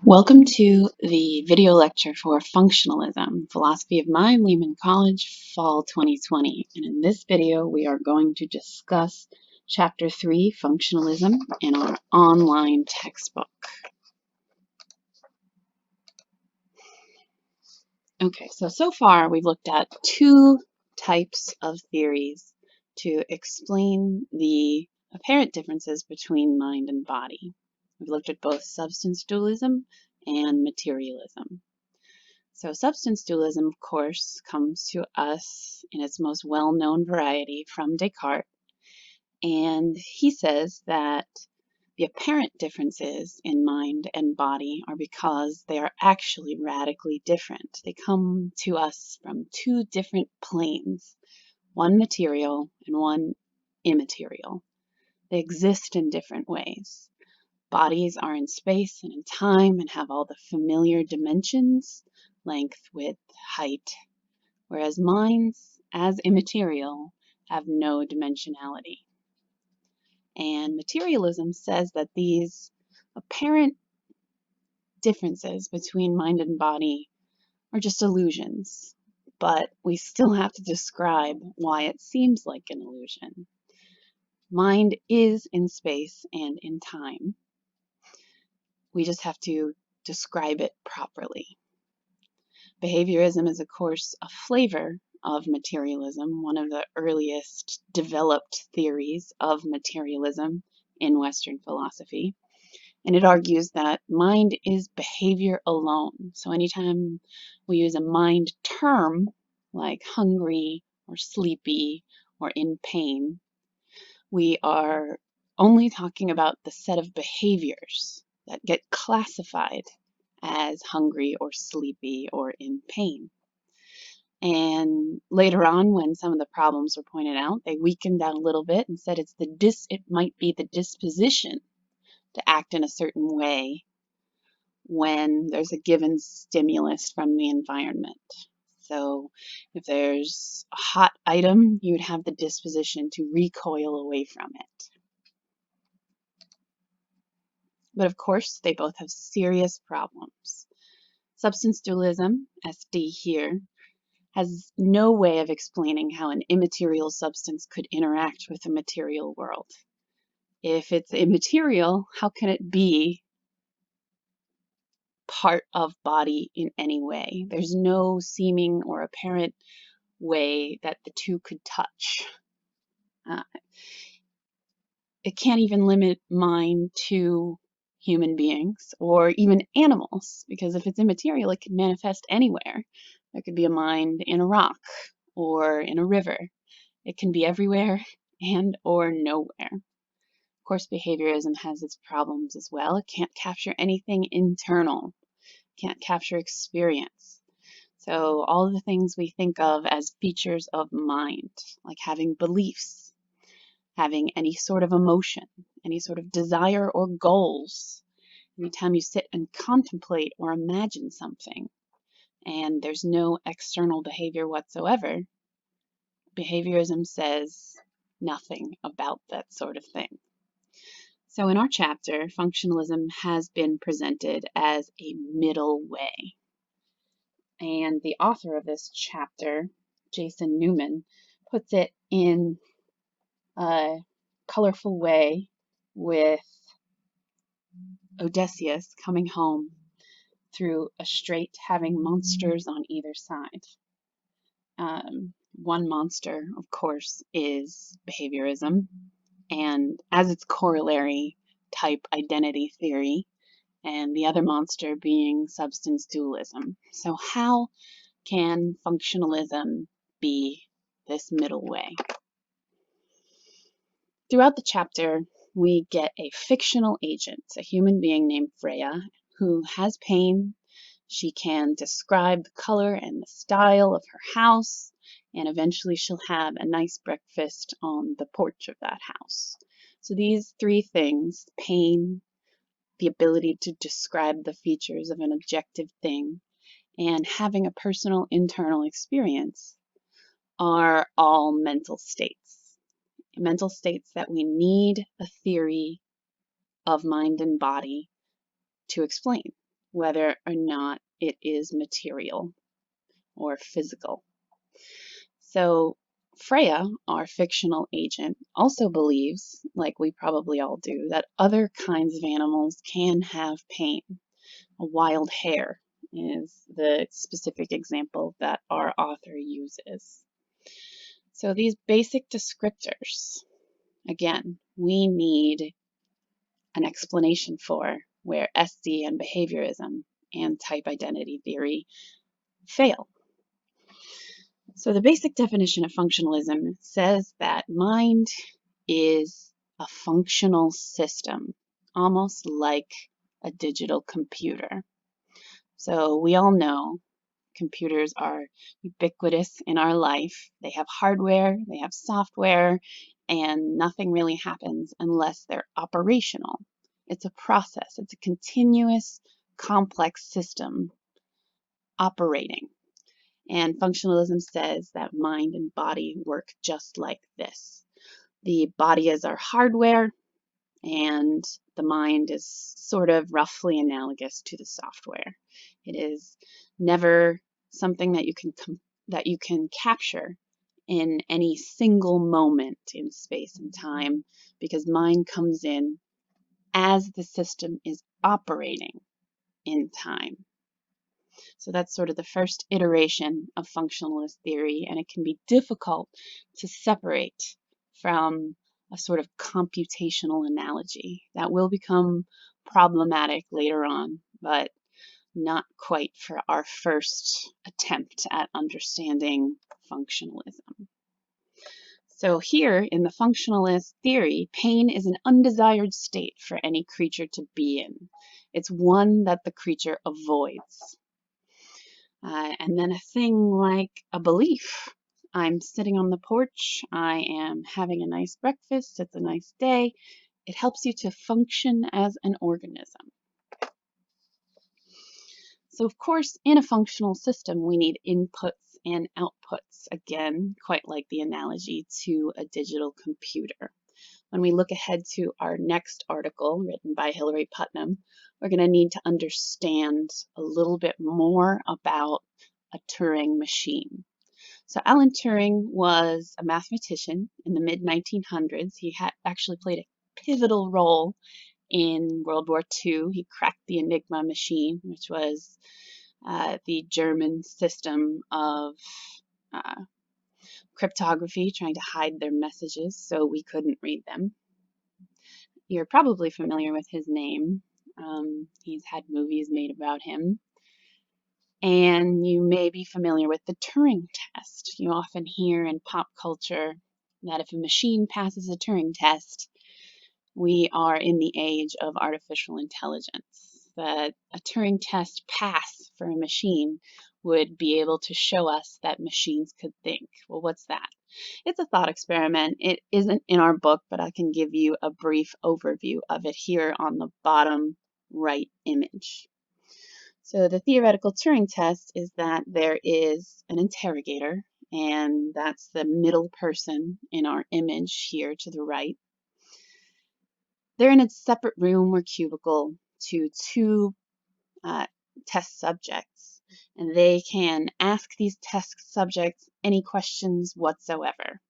Welcome to the video lecture for Functionalism, Philosophy of Mind, Lehman College, Fall 2020. And in this video, we are going to discuss Chapter 3, Functionalism, in our online textbook. Okay, so far we've looked at two types of theories to explain the apparent differences between mind and body. We've looked at both substance dualism and materialism. So substance dualism, of course, comes to us in its most well-known variety from Descartes. And he says that the apparent differences in mind and body are because they are actually radically different. They come to us from two different planes, one material and one immaterial. They exist in different ways. Bodies are in space and in time and have all the familiar dimensions, length, width, height, whereas minds, as immaterial, have no dimensionality. And materialism says that these apparent differences between mind and body are just illusions, but we still have to describe why it seems like an illusion. Mind is in space and in time. We just have to describe it properly. Behaviorism is, of course, a flavor of materialism, one of the earliest developed theories of materialism in Western philosophy. And it argues that mind is behavior alone. So anytime we use a mind term like hungry or sleepy or in pain, we are only talking about the set of behaviors that get classified as hungry or sleepy or in pain. And later on, when some of the problems were pointed out, they weakened that a little bit and said it might be the disposition to act in a certain way when there's a given stimulus from the environment. So if there's a hot item, you would have the disposition to recoil away from it. But of course, they both have serious problems. Substance dualism, SD here, has no way of explaining how an immaterial substance could interact with the material world. If it's immaterial, how can it be part of body in any way? There's no seeming or apparent way that the two could touch. It can't even limit mind to human beings or even animals, because if it's immaterial, it can manifest anywhere. There could be a mind in a rock or in a river. It can be everywhere and or nowhere. Of course, behaviorism has its problems as well. It can't capture anything internal. It can't capture experience. So all of the things we think of as features of mind, like having beliefs, having any sort of emotion, any sort of desire or goals. Anytime you sit and contemplate or imagine something, and there's no external behavior whatsoever, behaviorism says nothing about that sort of thing. So in our chapter, functionalism has been presented as a middle way. And the author of this chapter, Jason Newman, puts it in a colorful way with Odysseus coming home through a strait having monsters on either side. One monster, of course, is behaviorism, and as its corollary, type identity theory, and the other monster being substance dualism. So how can functionalism be this middle way? Throughout the chapter, we get a fictional agent, a human being named Freya, who has pain. She can describe the color and the style of her house, and eventually she'll have a nice breakfast on the porch of that house. So these three things, pain, the ability to describe the features of an objective thing, and having a personal internal experience, are all mental states. Mental states that we need a theory of mind and body to explain. whether or not it is material or physical. So Freya, our fictional agent, also believes, like we probably all do, that other kinds of animals can have pain. A wild hare is the specific example that our author uses. So these basic descriptors, again, we need an explanation for where SD and behaviorism and type identity theory fail. So the basic definition of functionalism says that mind is a functional system, almost like a digital computer. So we all know computers are ubiquitous in our life. They have hardware, they have software, and nothing really happens unless they're operational. It's a process, it's a continuous, complex system operating. And functionalism says that mind and body work just like this. The body is our hardware, and the mind is sort of roughly analogous to the software. It is never something that you can capture in any single moment in space and time, because mind comes in as the system is operating in time. So that's sort of the first iteration of functionalist theory, and it can be difficult to separate from a sort of computational analogy that will become problematic later on, but not quite for our first attempt at understanding functionalism. So here in the functionalist theory, pain is an undesired state for any creature to be in. It's one that the creature avoids. And then a thing like a belief. I'm sitting on the porch, I am having a nice breakfast, it's a nice day. It helps you to function as an organism. So of course, in a functional system, we need inputs and outputs. Again, quite like the analogy to a digital computer. When we look ahead to our next article written by Hilary Putnam, we're going to need to understand a little bit more about a Turing machine. So Alan Turing was a mathematician in the mid-1900s. He had actually played a pivotal role in World War II. He cracked the Enigma machine, which was the German system of cryptography, trying to hide their messages so we couldn't read them. You're probably familiar with his name. He's had movies made about him. And you may be familiar with the Turing Test. You often hear in pop culture that if a machine passes a Turing test, we are in the age of artificial intelligence. That a Turing test pass for a machine would be able to show us that machines could think. Well, what's that? It's a thought experiment. It isn't in our book, but I can give you a brief overview of it here on the bottom right image. So the theoretical Turing test is that there is an interrogator, and that's the middle person in our image here to the right. They're in a separate room or cubicle to two test subjects, and they can ask these test subjects any questions whatsoever.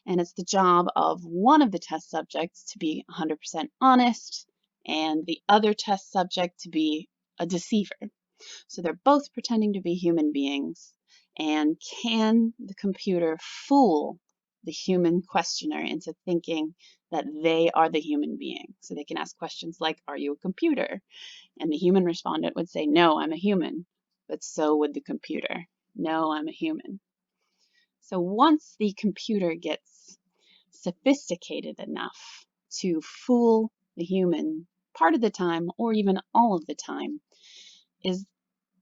And it's the job of one of the test subjects to be 100% honest and the other test subject to be a deceiver. So they're both pretending to be human beings. And can the computer fool the human questioner into thinking that they are the human being? So they can ask questions like, are you a computer? And the human respondent would say, no, I'm a human. But so would the computer. No, I'm a human. So once the computer gets sophisticated enough to fool the human part of the time, or even all of the time, is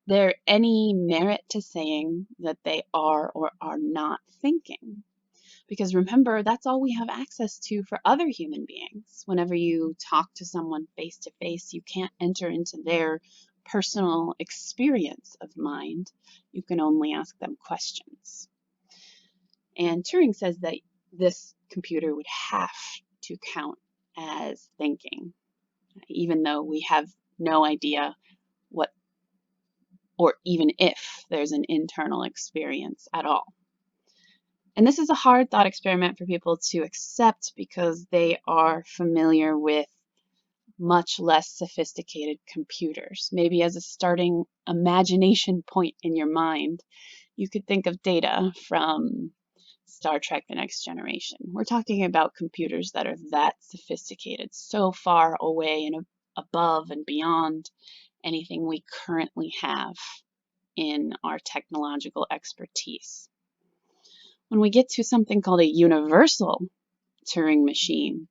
there any merit to saying that they are or are not thinking? Because remember, that's all we have access to for other human beings. Whenever you talk to someone face to face, you can't enter into their personal experience of mind. You can only ask them questions. And Turing says that this computer would have to count as thinking, even though we have no idea or even if there's an internal experience at all. And this is a hard thought experiment for people to accept because they are familiar with much less sophisticated computers. Maybe as a starting imagination point in your mind, you could think of Data from Star Trek: The Next Generation. We're talking about computers that are that sophisticated, so far away and above and beyond anything we currently have in our technological expertise. When we get to something called a universal Turing machine,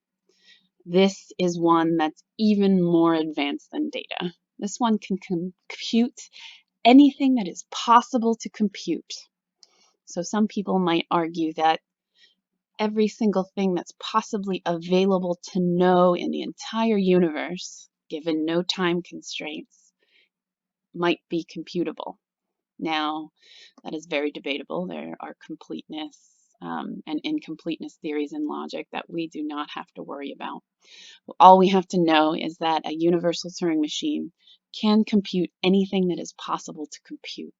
this is one that's even more advanced than Data. This one can compute anything that is possible to compute. So some people might argue that every single thing that's possibly available to know in the entire universe, given no time constraints, might be computable. Now, that is very debatable. There are completeness and incompleteness theories in logic that we do not have to worry about. All we have to know is that a universal Turing machine can compute anything that is possible to compute.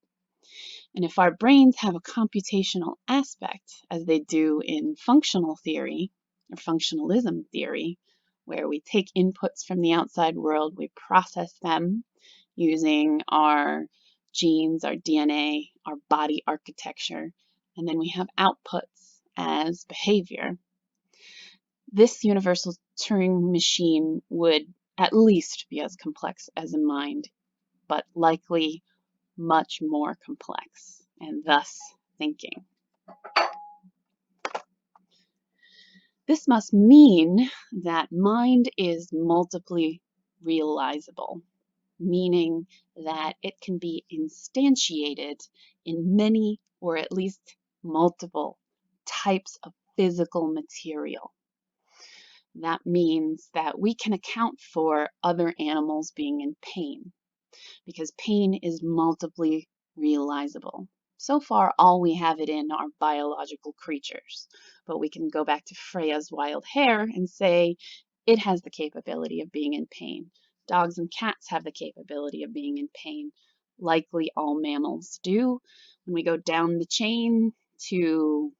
And if our brains have a computational aspect, as they do in functional theory or functionalism theory, where we take inputs from the outside world, we process them using our genes, our DNA, our body architecture, and then we have outputs as behavior. This universal Turing machine would at least be as complex as a mind, but likely much more complex, and thus thinking. This must mean that mind is multiply realizable, meaning that it can be instantiated in many or at least multiple types of physical material. That means that we can account for other animals being in pain, because pain is multiply realizable. So far, all we have it in are biological creatures, but we can go back to Freya's wild hare and say it has the capability of being in pain. Dogs and cats have the capability of being in pain. Likely all mammals do. When we go down the chain to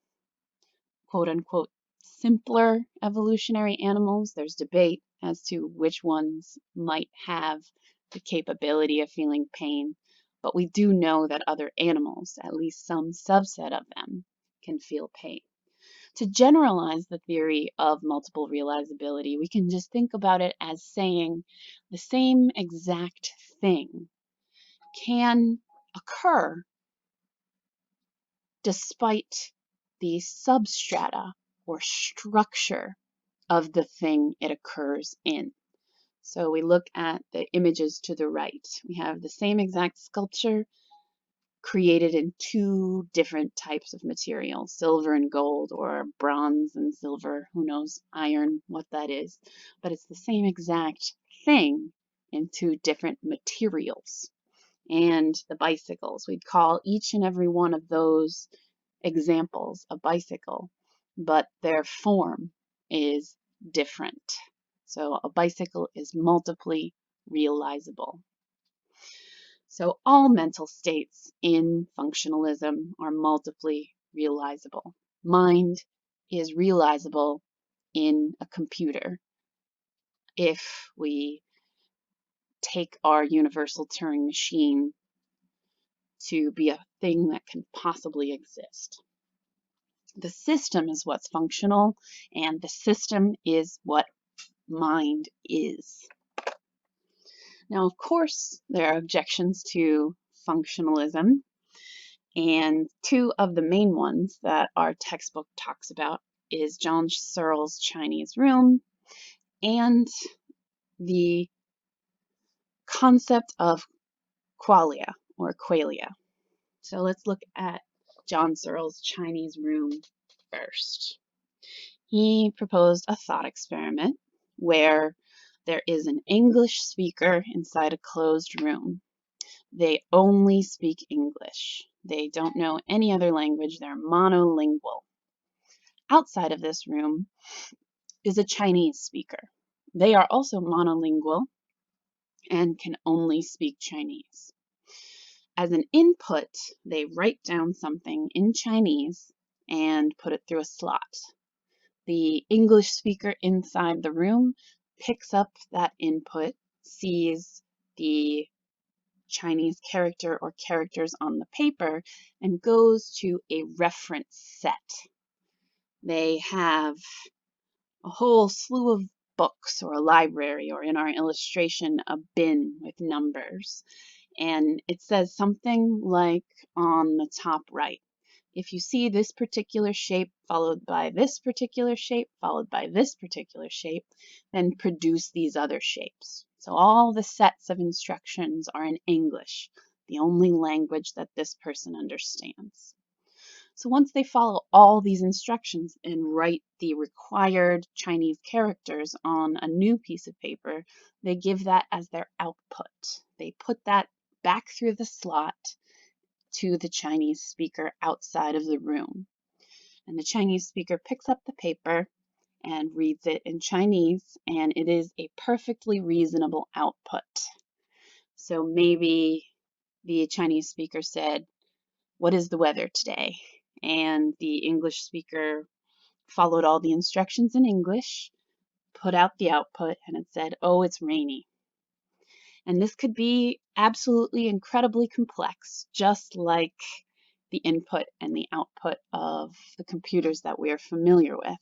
quote unquote simpler evolutionary animals, there's debate as to which ones might have the capability of feeling pain, but we do know that other animals, at least some subset of them, can feel pain. To generalize the theory of multiple realizability, we can just think about it as saying the same exact thing can occur despite the substrata or structure of the thing it occurs in. So we look at the images to the right. We have the same exact sculpture created in two different types of material, silver and gold, or bronze and silver, who knows, iron, what that is. But it's the same exact thing in two different materials. And the bicycles, we'd call each and every one of those examples a bicycle, but their form is different. So a bicycle is multiply realizable. So all mental states in functionalism are multiply realizable. Mind is realizable in a computer if we take our universal Turing machine to be a thing that can possibly exist. The system is what's functional, and the system is what mind is. Now, of course, there are objections to functionalism, and two of the main ones that our textbook talks about is John Searle's Chinese room and the concept of qualia or qualia. So let's look at John Searle's Chinese room first. He proposed a thought experiment where there is an English speaker inside a closed room. They only speak English. They don't know any other language. They're monolingual. Outside of this room is a Chinese speaker. They are also monolingual and can only speak Chinese. As an input, they write down something in Chinese and put it through a slot. The English speaker inside the room picks up that input, sees the Chinese character or characters on the paper, and goes to a reference set. They have a whole slew of books or a library, or in our illustration, a bin with numbers. And it says something like on the top right, if you see this particular shape followed by this particular shape followed by this particular shape, then produce these other shapes. So all the sets of instructions are in English, the only language that this person understands. So once they follow all these instructions and write the required Chinese characters on a new piece of paper, they give that as their output. They put that back through the slot to the Chinese speaker outside of the room. And the Chinese speaker picks up the paper and reads it in Chinese, and it is a perfectly reasonable output. So maybe the Chinese speaker said, "What is the weather today?" And the English speaker followed all the instructions in English, put out the output, and it said, "Oh, it's rainy." And this could be absolutely incredibly complex, just like the input and the output of the computers that we are familiar with.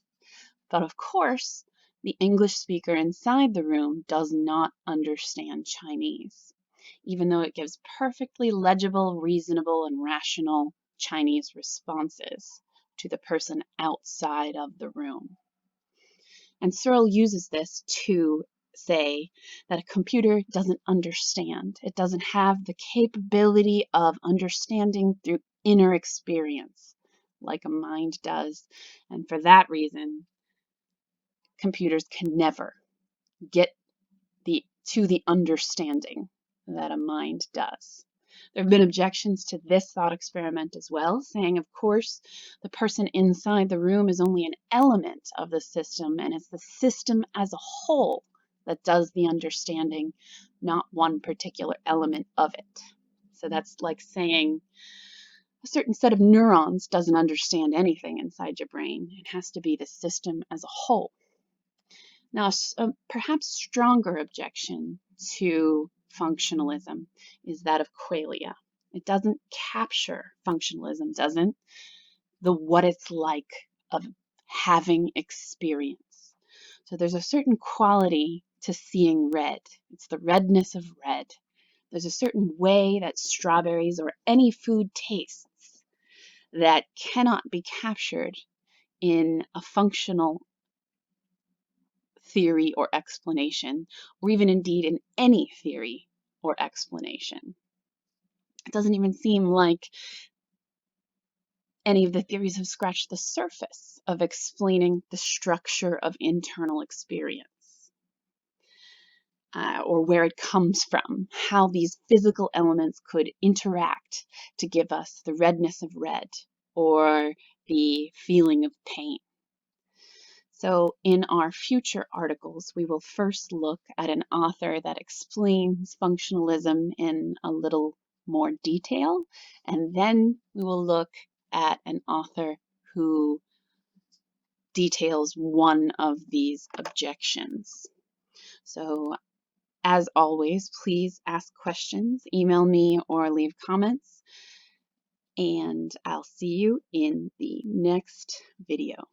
But of course, the English speaker inside the room does not understand Chinese, even though it gives perfectly legible, reasonable, and rational Chinese responses to the person outside of the room. And Searle uses this to say that a computer doesn't understand. It doesn't have the capability of understanding through inner experience like a mind does. And for that reason, computers can never get to the understanding that a mind does. There have been objections to this thought experiment as well, saying, of course, the person inside the room is only an element of the system, and it's the system as a whole that does the understanding, not one particular element of it. So that's like saying a certain set of neurons doesn't understand anything inside your brain. It has to be the system as a whole. Now, a perhaps stronger objection to functionalism is that of qualia. It doesn't capture, functionalism doesn't, the what it's like of having experience. So there's a certain quality to seeing red. It's the redness of red. There's a certain way that strawberries or any food tastes that cannot be captured in a functional theory or explanation, or even indeed in any theory or explanation. It doesn't even seem like any of the theories have scratched the surface of explaining the structure of internal experience, or where it comes from, how these physical elements could interact to give us the redness of red or the feeling of pain. So in our future articles, we will first look at an author that explains functionalism in a little more detail, and then we will look at an author who details one of these objections. So as always, please ask questions, email me, or leave comments, and I'll see you in the next video.